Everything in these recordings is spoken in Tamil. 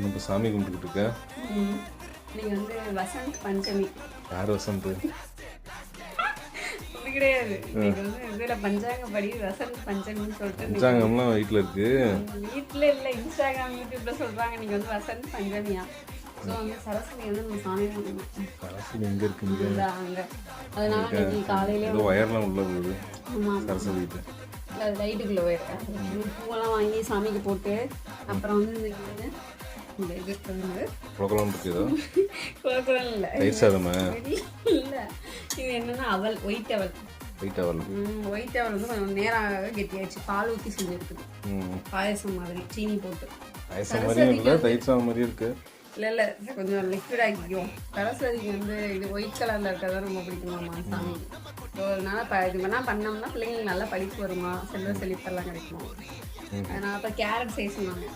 இப்போ சாமி கும்பிட்டுக்கிட்டு இருக்க. நீங்கள் வந்து வசந்த் பஞ்சமி. யார் வசந்த்? அது கிடையாது. நீங்கள் வந்து இதில் பஞ்சாங்கப்படி வசந்த் பஞ்சமின்னு சொல்லிட்டு பஞ்சாங்கம்லாம் வீட்டில் இருக்கு. வீட்டில் இல்லை, இன்ஸ்டாகிராம் யூடியூப்ல சொல்கிறாங்க நீங்கள் வந்து வசந்த் பஞ்சமியா. ஸோ வந்து சரஸ்வதி வந்து நம்ம சாமி கும்பிடணும். சரஸ்வதி எங்கே இருக்குங்க? அங்கே அதனால இன்னைக்கு காலையிலே ஏதோ ஒயர்லாம் உள்ள போகுது. ஆமாம், சரஸ்வதிட்டு அது லைட்டுக்குள்ளே போயிருக்கேன். பூவெல்லாம் வாங்கி சாமிக்கு போட்டு அப்புறம் வந்து இந்த இது குளக்குளம் இருக்கு. ஏதோ குளக்குளம் இல்லை, தயிர் சாதமா? இல்லை, இது என்னன்னா அவல், ஒயிட் அவல். ஒயிட் அவல். ஒயிட் அவல் வந்து கொஞ்சம் நேராக கெட்டியாச்சு, பால் ஊற்றி செஞ்சுருக்குது. பாயசம் மாதிரி சீனி போட்டு. பாயசம் மாதிரியும் இல்லை, தயிர் சாதம் மாதிரியும் இருக்கு. இல்லை கொஞ்சம் லிக்விட் ஆக்கிக்குவோம். சரஸ்வதிக்கு வந்து இது ஒயிட் கலரில் இருக்கிறதா ரொம்ப பிடிக்குமாம்மா சாமி. ஸோ அதனால் இது வேணால் பண்ணோம்னா பிள்ளைங்களுக்கு நல்லா படிப்பு வருமா, செல்வ செழிப்பெல்லாம் கிடைக்குமா. அதனால் அப்போ கேரட் செய்ய சொன்னாங்க.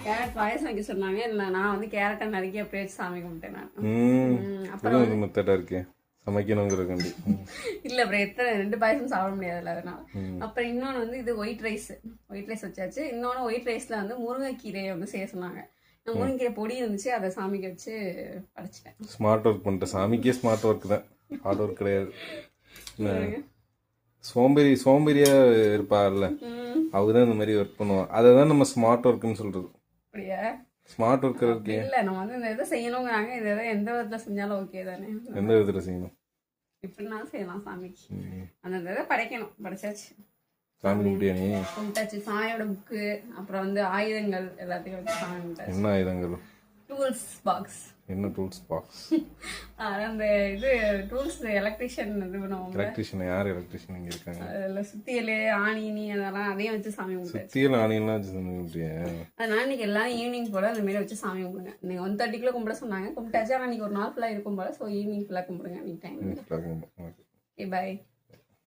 கேரட் பாயசம் வைக்க சொன்னாங்க. இல்லை, நான் வந்து கேரட்டை நறுக்கி அப்படியே வச்சு சாமி கும்பிட்டேன் நான். அப்புறம் மெத்தடாக இருக்கேன் சமைக்கணுங்கிறக்காண்டி. இல்லை, அப்புறம் எத்தனை 2 பாயசம் சாப்பிட முடியாதுல்ல, அதனால. அப்புறம் இன்னொன்று வந்து இது ஒயிட் ரைஸ் வச்சாச்சு. இன்னொன்று ஒயிட் ரைஸில் வந்து முருங்கைக்கீரையை வந்து செய்ய சொன்னாங்க. முருங்கை பொடி இருந்துச்சு, அதை சாமிக்கு வச்சு படைச்சிட்டேன். ஸ்மார்ட் ஒர்க் பண்ணிட்டேன். சாமிக்கே ஸ்மார்ட் ஒர்க் தான், ஹார்ட் ஒர்க் கிடையாது. சோம்பேறியா இருப்பார்ல, அவதான் இந்த மாதிரி ஒர்க் பண்ணுவான். அதை தான் நம்ம ஸ்மார்ட் ஒர்க்னு சொல்றது. அப்படியா? ஸ்மார்ட் ஒர்க் இருக்கு. இல்லை, நம்ம வந்து இந்த இதை செய்யணுங்கிறாங்க. இது எதாவது எந்த விதத்தில் செஞ்சாலும் ஓகே தானே? எந்த விதத்தில் செய்யணும்? எப்படினாலும் செய்யலாம் சாமிக்கு. அந்த இதை படைக்கணும். படைச்சாச்சு, சாமி கும்பிட்டியா நீ? கும்பிட்டாச்சு. சாமியோட புக்கு, அப்புறம் வந்து ஆயுதங்கள் எல்லாத்தையும் வச்சு சாமி கும்பிட்டாச்சு. என்ன ஆயுதங்கள்? Tools box. என்ன டூல்ஸ் பாக்ஸ்? அந்த இது டூல்ஸ் எலக்ட்ரிஷியன் இது பண்ணுவோம். எலக்ட்ரிஷியன்? யார் எலக்ட்ரிஷியன் இங்கே இருக்காங்க? அதில் சுத்தியல், ஆணினி, அதெல்லாம் அதையும் வச்சு சாமி கும்பிட்டாச்சு. சுத்தியல் ஆணியெல்லாம் வச்சு சாமி கும்பிட்டியா? அதனால இன்னைக்கு எல்லாம் ஈவினிங் போல அந்த மாதிரி வச்சு சாமி கும்பிடுங்க. நீங்கள் 1:30 கும்பிட சொன்னாங்க, கும்பிட்டாச்சு. ஆனால் இன்னைக்கு ஒரு நாள் ஃபுல்லாக இருக்கும் போல. ஸோ ஈவினிங் ஃபுல்லாக கும்பிடுங்க. இன்னைக்கு டைம். ஓகே, பாய்.